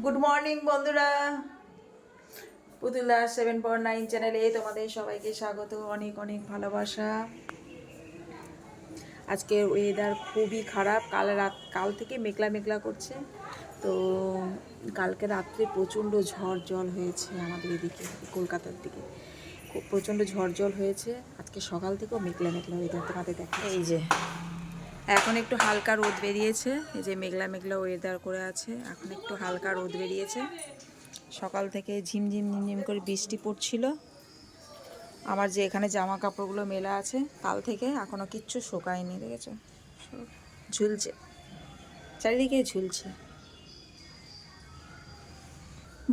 Good morning বন্ধুরা, পুতুলা 7.9 চ্যানেলে তোমাদের সবাইকে স্বাগত, অনেক অনেক ভালোবাসা। আজকের ওয়েদার খুবই খারাপ, কাল থেকে মেঘলা মেঘলা করছে। তো কালকে রাত্রে প্রচণ্ড ঝড় জল হয়েছে আমাদের এদিকে, কলকাতার দিকে খুব প্রচণ্ড ঝড় জল হয়েছে। আজকে সকাল থেকেও মেঘলা মেঘলা ওয়েদার তোমাদের দেখা। এই যে এখন একটু হালকা রোদ বেরিয়েছে, এই যে মেঘলা মেঘলা ওয়েদার করে আছে, এখন একটু হালকা রোদ বেরিয়েছে। সকাল থেকে ঝিমঝিম ঝিমঝিম করে বৃষ্টি পড়ছিল। আমার যে এখানে জামা কাপড়গুলো মেলা আছে কাল থেকে, এখনও কিচ্ছু শুকায়নি, দেখেছো ঝুলছে, চারিদিকে ঝুলছে।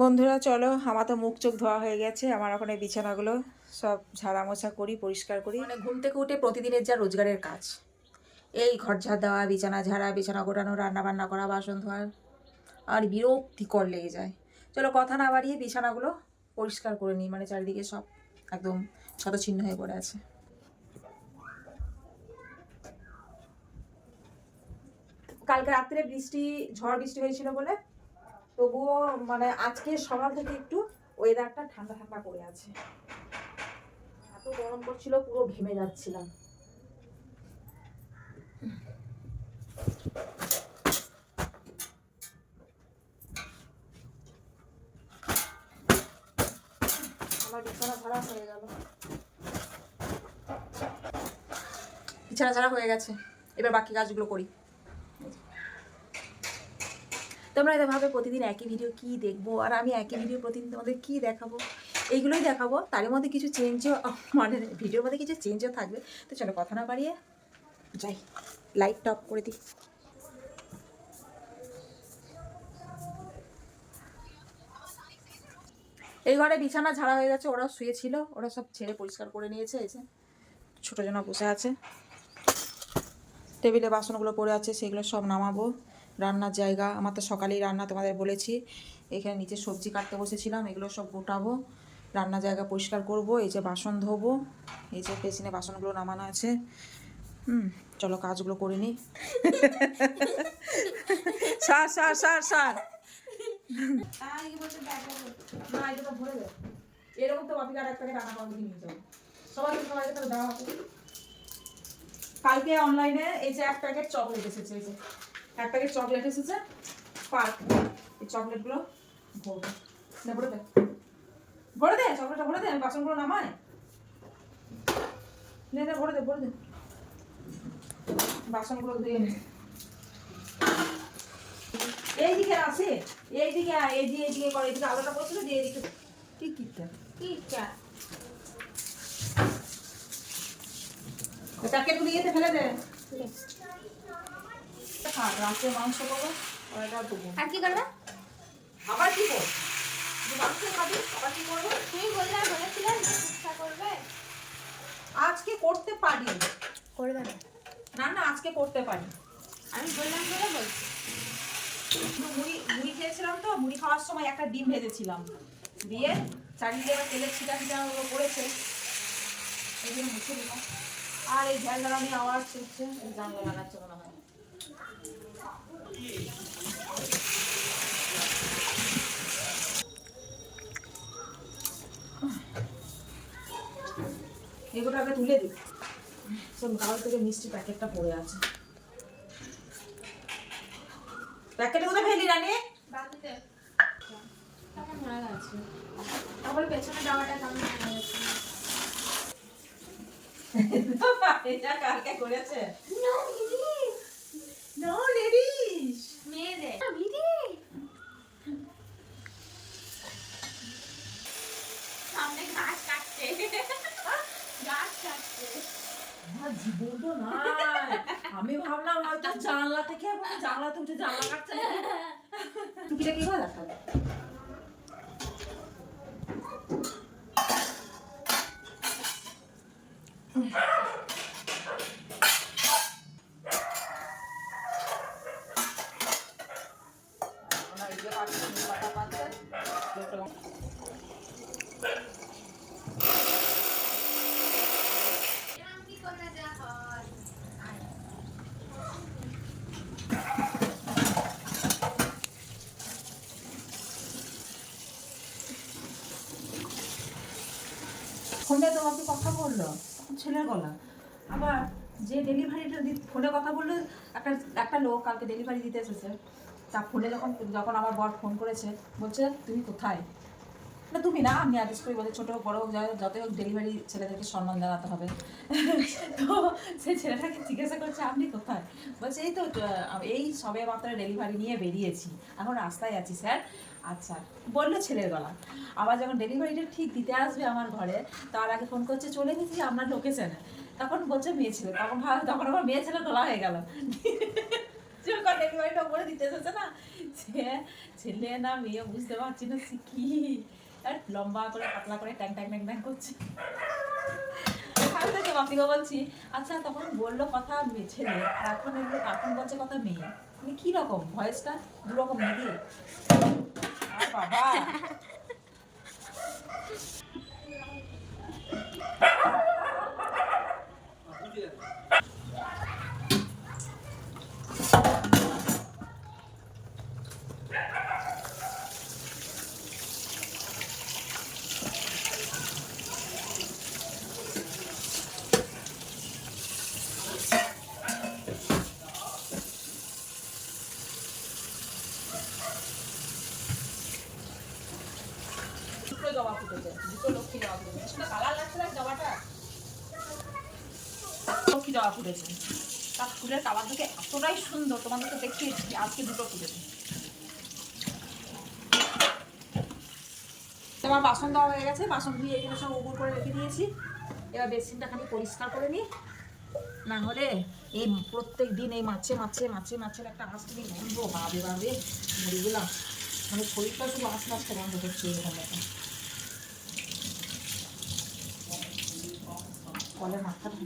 বন্ধুরা চলো, আমার তো মুখ চোখ ধোয়া হয়ে গেছে, আমার ওখানে বিছানাগুলো সব ঝাড়া মোছা করি, পরিষ্কার করি। মানে ঘুম থেকে উঠে প্রতিদিনের যা রোজগারের কাজ, এই ঘর ঝাড় দেওয়া, বিছানা ঝাড়া, বিছানা গোটানো, রান্না বান্না করা, বাসন ধোয়া, আর বিরক্তিকর লেগে যায়। চলো কথা না বাড়িয়ে বিছানাগুলো পরিষ্কার করে নিই, মানে চারিদিকে সব একদম শতচ্ছিন্ন হয়ে পড়ে আছে। কালকে রাত্রে ঝড় বৃষ্টি হয়েছিল বলে তবুও মানে আজকে সকাল থেকে একটু ওয়েদারটা ঠান্ডা ঠান্ডা করে আছে। এত গরম করছিল, পুরো ঘেমে যাচ্ছিলাম। আমার বিছানা ঝাড়া হয়ে গেল, বিছানা ঝাড়া হয়ে গেছে, এবার বাকি কাজগুলো করি। তোমরা এটা ভাবে প্রতিদিন একই ভিডিও কি দেখবো, আর আমি একই ভিডিও প্রতিদিন তোমাদের কি দেখাবো, এইগুলোই দেখাবো। তার মধ্যে কিছু চেঞ্জও, মানে ভিডিওর মধ্যে কিছু চেঞ্জও থাকবে। তো চলো কথা না বাড়িয়ে যাই, লাইটটা অফ করে দিই। এই ঘরে বিছানা ঝাড়া হয়ে গেছে, ওরা শুয়েছিল, ওরা সব ছেড়ে পরিষ্কার করে নিয়েছে। এই যে ছোটো জনা বসে আছে, টেবিলে বাসনগুলো পড়ে আছে, সেগুলো সব নামাবো। রান্নার জায়গা আমার তো সকালেই রান্না, তোমাদের বলেছি। এখানে নিচে সবজি কাটতে বসেছিলাম, এগুলো সব গোটাবো, রান্নার জায়গা পরিষ্কার করব। এই যে বাসন ধোবো, এই যে বেসিনে বাসনগুলো নামানো আছে। চলো কাজগুলো করে নিই। সার সার সার সার না, এটা তো ভরে দেয় এরকম। তো বাপিকা আর এক প্যাকেট আনা পাবো নিয়ে যাবো, সবাই তাহলে দেওয়া হবে। কালকে অনলাইনে এই যে এক প্যাকেট চকলেট এসেছে, এই যে এক প্যাকেট চকলেট এসেছে পার্ক। এই চকলেটগুলো ভরবো, ভরে দে ভরে দে, চকলেটটা ভরে দে, আমি বাসনগুলো নামাই। নে নে ভরে দে ভরে দে, বাসনগুলো ধুয়ে নে। এইদিকে আসে, এইদিকে এইদিকে করে, এইদিকে আলোটা পড়ছিল, দিয়ে এইদিকে কি কিটা কিটা প্যাকেটগুলো ইয়েতে ফেলে দে। রাতে মাংস করবো, আর কি করবে? আবার কি করবো, মাংস খাবি, আবার কি করবো? তুমি বলেছিলে ইচ্ছা করবে, আজকে করতে পারি, করবে না? না না আজকে করতে পারি। আমি বললাম বলে বলছি। মুড়ি মুড়ি খেয়েছিলাম, তো মুড়ি খাওয়ার সময় একটা ডিম ভেজেছিলাম, দিয়ে চারিদিকে তেলের ছিটা ছিটা পড়েছে, এই জন্য মুছে দিলাম। আর এই ঝাল ঝালানি আওয়াজ হচ্ছে, জানলা লাগাচ্ছে মনে হয়। এগুলো আগে তুলে দিই, সব গাল থেকে মিষ্টি প্যাকেটটা পড়ে আছে। প্যাকেটে কোথায় ফেলি রানি? বাকিতে কেমন মনে আছে, তারপরে পেছনে যাওয়াটা কেমন মনে আছে? এটা কালকে করেছে নো দিদি, নো লেডিস মেয়েদের দিদি সামনে গাছ কাটছে, গাছ কাটছে। আমার জীবন তো নাই, আমি ভাবলাম হয়তো জানলা থেকে, জানলাতে উঠে জানলা কাটছে নাকি। টুকিটা কি করে দেখাবে? আমি করে যা হয় ফোনে তো আপনি কথা বললো, তখন ছেলের গলা। আবার যে ডেলিভারিটা ফোনে কথা বললো, একটা একটা লোক কালকে ডেলিভারি দিতে এসেছে, তা ফোনে যখন যখন আমার বর ফোন করেছে, বলছে তুমি কোথায়? না তুমি না, আমি আদেশ করি, বলে ছোটো হোক বড়ো হোক যতই হোক ডেলিভারি ছেলেদেরকে সম্মান জানাতে হবে। তো সে ছেলেটাকে জিজ্ঞাসা করছে আপনি কোথায়? বলছে এই তো এই সবে মাত্র ডেলিভারি নিয়ে বেরিয়েছি, এখন রাস্তায় আছি স্যার। আচ্ছা বললো ছেলের গলা। আবার যখন ডেলিভারিটা ঠিক দিতে আসবে আমার ঘরে, তার আগে ফোন করছে চলে গেছি আপনার লোকেশনে, তখন বলছে মেয়ে ছেলে, তখন আমার মেয়ে ছেলে গলা হয়ে গেল। যখন ডেলিভারিটা বলে দিতে এসেছে না, ছেলে না মেয়ে বুঝতে পারছি না কি, আর লম্বা করে পাতলা করে ট্যাং ট্যাং ট্যাং ট্যাং করছে। থেকে বাপিকে বলছি আচ্ছা তখন বললো কথা ছেলে, আর এখন বলছে কথা মেয়ে, মানে কি রকম ভয়েসটা দু রকম নাকি? আর বাবা দুটো জবা ফুটেছে, দুটো লক্ষ্মী জবা ফুটেছে, সেটা কালার লাগছে না জবাটা, লক্ষ্মী জবা ফুটেছে। তার ফুলের কালার থেকে এতটাই সুন্দর, তোমাদেরকে দেখিয়েছি, আজকে দুটো ফুটেছে। তোমার বাসন দেওয়া হয়ে গেছে, বাসন ধুয়ে এখানে সব উপর করে রেখে দিয়েছি। এবার বেসিনটা খালি পরিষ্কার করে নিই, না হলে এই প্রত্যেক দিন এই মাছের একটা আঁশ থেকে গন্ধ, বাবে বাবে মরে গেলাম, মানে শরীরটা শুধু আস্তে আস্তে বন্ধ করছে এরকম ব্যাপার। কলের মাথাটা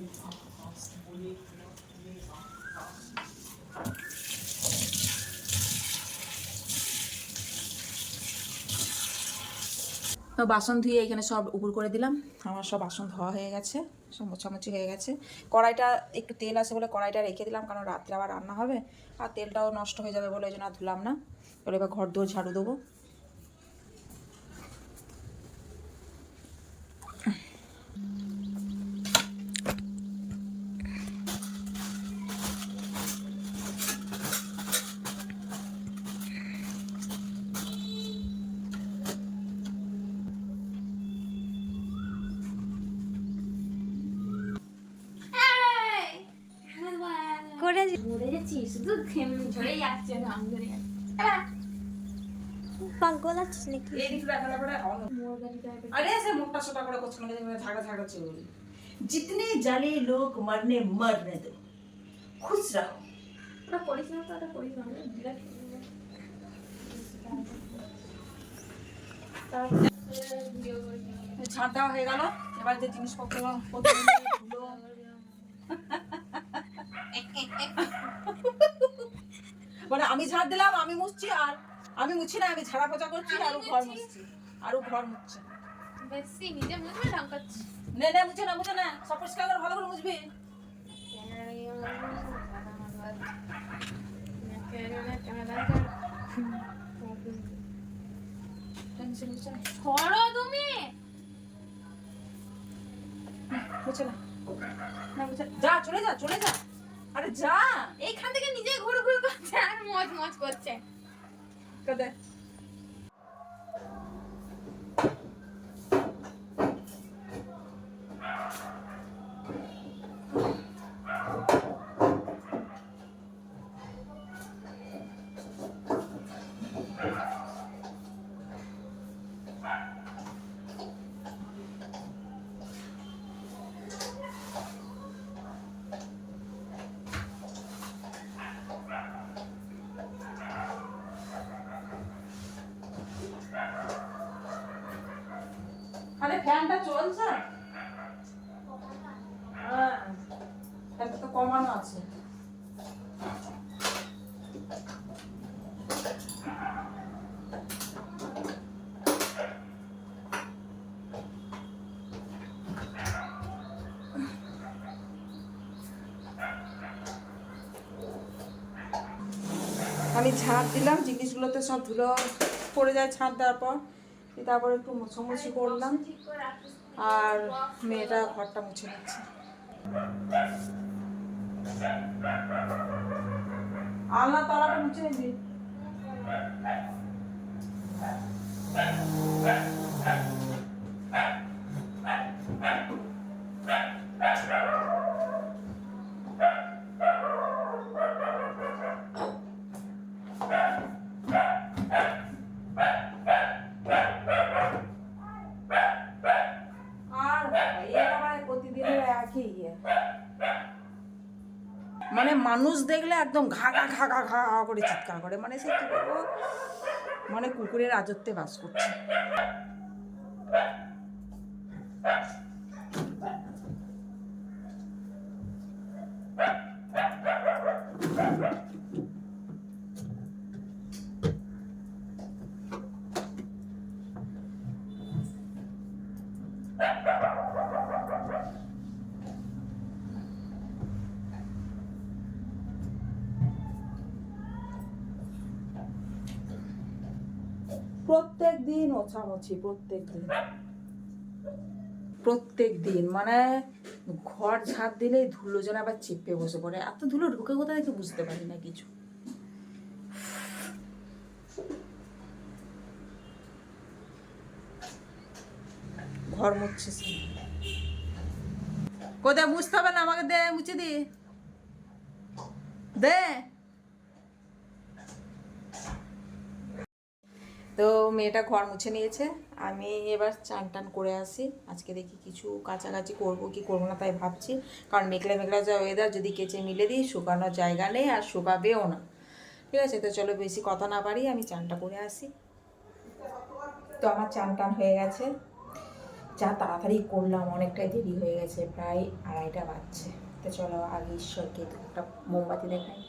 বাসন ধুয়ে এখানে সব উপর করে দিলাম, আমার সব বাসন ধোয়া হয়ে গেছে, সব মোছামুছি হয়ে গেছে। কড়াইটা একটু তেল আছে বলে কড়াইটা রেখে দিলাম, কারণ রাত্রে আবার রান্না হবে আর তেলটাও নষ্ট হয়ে যাবে বলে এই জন্য আর ধুলাম না। এবার ঘর দৌড় ঝাড়ু দেবো। পাগল আছিস নাকি? अरे ऐसे मोटा छोटा बड़ा कुछ नहीं, झागा झागा चल। जितने जाने लोग मरने मरने दो, खुश रहो। ওটা করিস না তো, ওটা করিস না, ঝাড় দেওয়া হয়ে গেল, এবার যে জিনিসপত্র মানে আমি ঝাড় দিলাম, আমি মুছছি, আর আমি মুছি না, আমি ঝাড়া পোছা করছি, আরো ঘর মুছছি, আরো ঘর মুছছে। বেশি নিজে মুছবে ঢাকাচ্ছি। নে নে মুছে না, সব পরিষ্কার করে ভালো করে মুছবি। ছড়ো তুমি মুছে না, যা চলে যা চলে যা, আরে যা। এইখান থেকে নিজে ঘুরে ঘুরে করছে আর মজ মজ করছে। কদে আরে ফ্যানটা চলছে, হ্যাঁ ফ্যানটা তো কমানো আছে। আমি ঝাড় দিলাম, জিনিসগুলোতে সব ধুলো পড়ে যায় ছাদ দেওয়ার পর, তারপর একটু মোছামুছি করলাম। আর মেয়েটা ঘরটা মুছে নিচ্ছে। আলনা তলাটা মুছে নিবি। আর প্রতিদিনের একই ইয়ে, মানে মানুষ দেখলে একদম ঘা ঘা ঘা ঘা ঘা ঘা করে চিৎকার করে, মানে সে কি বলবো, মানে কুকুরের রাজত্বে বাস করছে। প্রত্যেক দিন ওছামছি, প্রত্যেক দিন মানে ঘর ঝাঁপ দিলেই ধুলো যেন আবার চেপে বসে পড়ে। এত ধুলো ঢুকে কোথায় দেখে বুঝতে পারি না কিছু। ঘর মুছছে সে, কোথায় মুছতে হবে না, আমাকে দে, মুছে দি দে। তো মেয়েটা ঘর মুছে নিয়েছে, আমি এবার চান টান করে আসি। আজকে দেখি কিছু কাছাকাছি করবো কি করবো না তাই ভাবছি, কারণ মেঘলা মেঘলা যা ওয়েদার, যদি কেচে মিলে দিই শুকানোর জায়গা নেই আর শুকাবেও না। ঠিক আছে, তো চলো বেশি কথা না পারি, আমি চানটা করে আসি। তো আমার চান টান হয়ে গেছে, যা তাড়াতাড়ি করলাম, অনেকটাই দেরি হয়ে গেছে, প্রায় 2:30 বাজছে। তো চলো আগে ঈশ্বরকে একটা মোমবাতি দেখাই।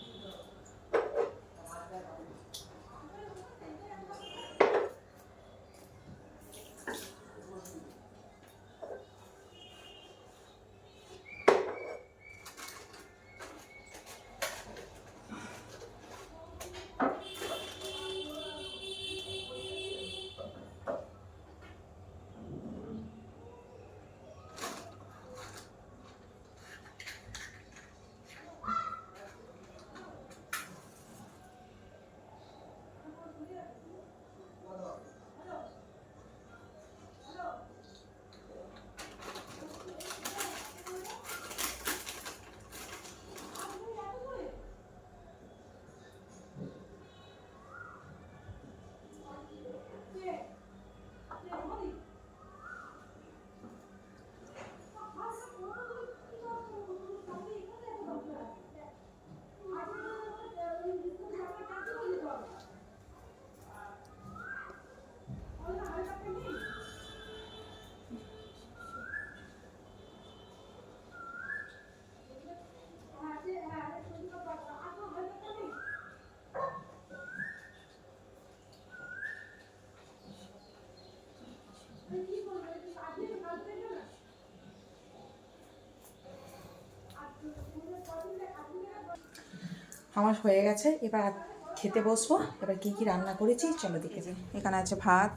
আমার হয়ে গেছে, এবার খেতে বসবো। এবার কি কি রান্না করেছি চলো দেখে যাই। এখানে আছে ভাত,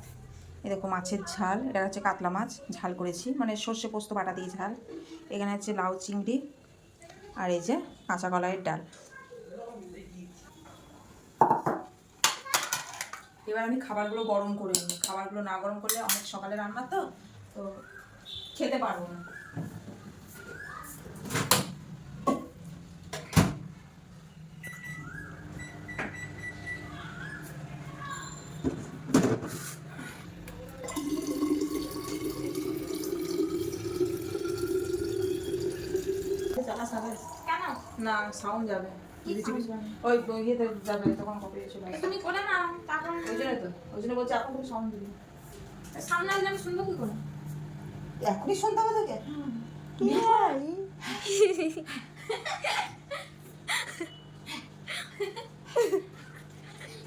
এরকম মাছের ঝাল, এটা হচ্ছে কাতলা মাছ ঝাল করেছি, মানে সর্ষে পোস্ত বাটা দিয়ে ঝাল। এখানে আছে লাউ চিংড়ি, আর এই যে কাঁচা কলাইয়ের ডাল। এবার আমি খাবারগুলো গরম করে নিই, খাবারগুলো না গরম করলে অনেক সকালে রান্না তো তো খেতে পারবো না। না সাউন্ড যাবে, ওই ইয়েতে যাবে তখন কপি চলে আসবে। তুমি করে নাও, তারপর ওই জন্য বলছি এখন তুমি সাউন্ড দিবি। সামনে আসলে আমি শুনবো কি করে? এখনই শুনতে হবে তোকে?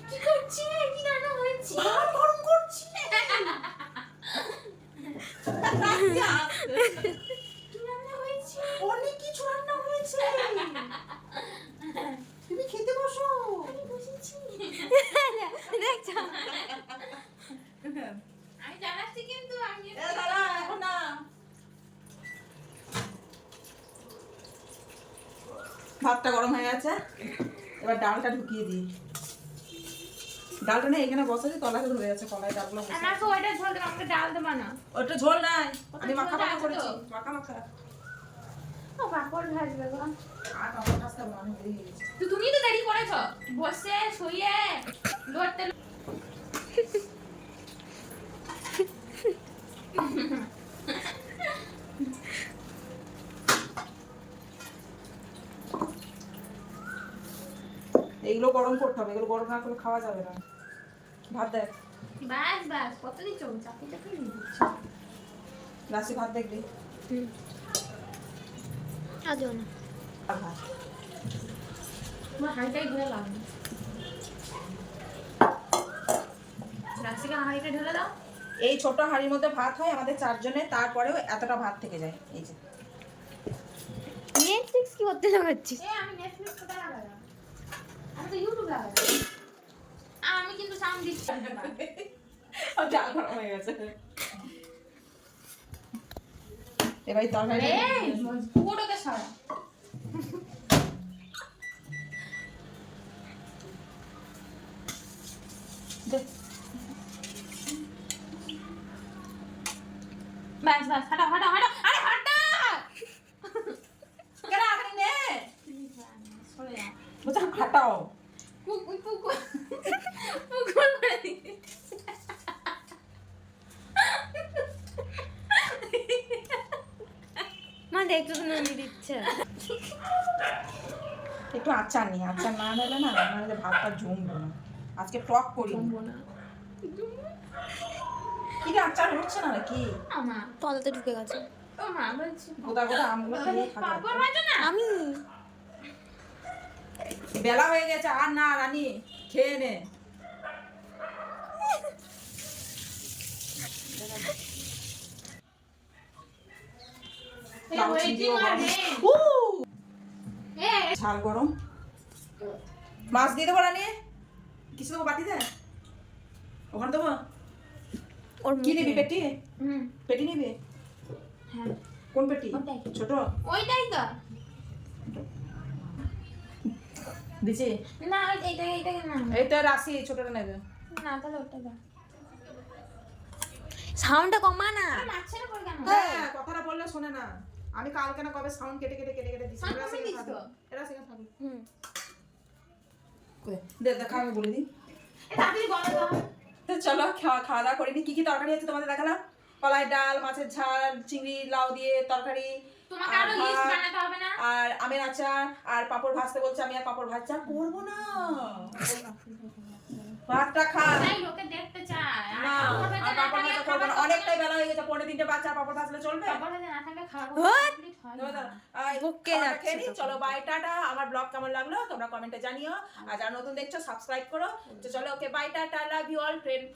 কি করছি? কি রান্না হয়েছে? ভাত গরম করছি। কি রান্না হয়েছে? অনেক কিছু রান্না হয়েছে, তুমি খেতে বসো। আমি বসেছি। দেখছো? আমি জানাচ্ছি কিন্তু আমি দাঁড়া এখন না। ভাতটা গরম হয়ে গেছে, এবার ডালটা ঢুকিয়ে দিই। ডালটা না এখানে বসাচ্ছি, তলাকে ধরে যাচ্ছে কলাই ডালগুলো বসে। আমাকে ওইটা ঝোল দেবে, আমাকে ডাল দেবা না। ওটা ঝোল নাই, আমি ঝোল মাখা মাখা আছে করেছি, তো? মাখা মাখা। ও পাপড় ভাজবে গো। আর পাপড় ভাজতে হবে না, আমি ভুলে গেছি। তো তুমি তো দেরি করেছো, বসে শুয়ে লড়তে। এইগুলো গরম করতে হবে, এগুলো গরম না করলে খাওয়া যাবে না। ভাত দেখ, বাস বাস, কত দিচ্ছ চাকরি চাকরি নিয়ে দিচ্ছ। রাশি ভাত দেখবি। আজও না আর ভাত তোমার হাঁড়িটাই ঢেলে লাও না, রাশিকে হাঁড়িটা ঢেলে দাও। এই ছোট হাঁড়ির মধ্যে ভাত হয় আমাদের 4 জনের, তারপরেও এতটা ভাত থেকে যায়। এই যে নেটফ্লিক্স কি করতে লাগাচ্ছিস? আমি নেটফ্লিক্স কোথায় লাগালাম, আমি তো ইউটিউব লাগালাম। আমি কিন্তু সাউন্ড দিচ্ছি না। ডাল গরম হয়ে গেছে, এবার তরকারি এই পুরোটাকে সারা। বাস বাস, হাঁটো হাঁটো হাঁটো, আরে হাঁটো। কেন আখানি নে সরে যা। বুঝা হাঁটাও। পুকুর পুকুর পুকুর করে দিই। মা দেখতে তো না দিচ্ছে। একটু আচার নিয়ে, আচার না নিলে না নাহলে ভাতটা জমবে না। আজকে টক করি না কি রে, আচার হচ্ছে না নাকি? আমা তলাতে ঢুকে গেছে। ও মা বলছি গোদা গোদা আমগুলো দিয়ে খাবে। পাপড় ভাজো না। আমি বেলা হয়ে গেছে, আর না রানী, খেয়ে নে। এই ওয়েটিং আরে এই ঝাল গরম মাছ দিয়ে দেবো রানী, কিছু দেবো বাটিতে, ওখানে দেবো। ওর কি নিবি পেটি? হুম পেটি নিবি? হ্যাঁ কোন পেটি? ওটাই। ছোট ওইটাই তো দিছি। না, এইটা এইটা না এইটা রাশি ছোটটা নেবে। না, তাহলে ওটা দাও। সাউন্ডটা কমা না। মাছের উপর কেন? হ্যাঁ, কথাটা বললে শোনে না। আমি কালকে না কবে সাউন্ড কেটে কেটে কেটে কেটে দিছি। Sound এরা কমে সেখানে দিস থাকবে। তো? এরা সেখানে থাকবে। হুম। দে দেখা আমি বলে দিই। এই তাড়াতাড়ি বলো তো। তো চলো খাওয়া দাওয়া করিনি। কি কি তরকারি আছে তোমাদের দেখালাম? কলাই ডাল, মাছের ঝাল, চিংড়ি লাউ দিয়ে তরকারি, তোমাকে আর আরো লিস্ট ভাত, বানাতে হবে না? আর আমের আচার, আর পাপড় ভাজতে বলছে, আমি আর পাপড় ভাজা করবো না। ভাতটা খা। তাই লোকে দেখতে চায়। আর না, পাপড় ভাজা আর না পাপড় থাকলে ভাজা করবো না। খাবার অনেকটাই বেলা হয়ে গেছে, 3:30 বাচ্চা পাপড় ভাজলে চলবে? পাপড় ভাজা না থাকলে খাবার What? কমপ্লিট হয় চলো না। দাঁড়া, আয়, বকে খাবারটা যাচ্ছে খেয়ে নিই। তো। চলো বাই, টাটা। আমার ব্লগ কেমন লাগলো তোমরা কমেন্টে জানিও, আর যারা নতুন দেখছো সাবস্ক্রাইব করো। তো চলো, okay bye, tata, love you all friend.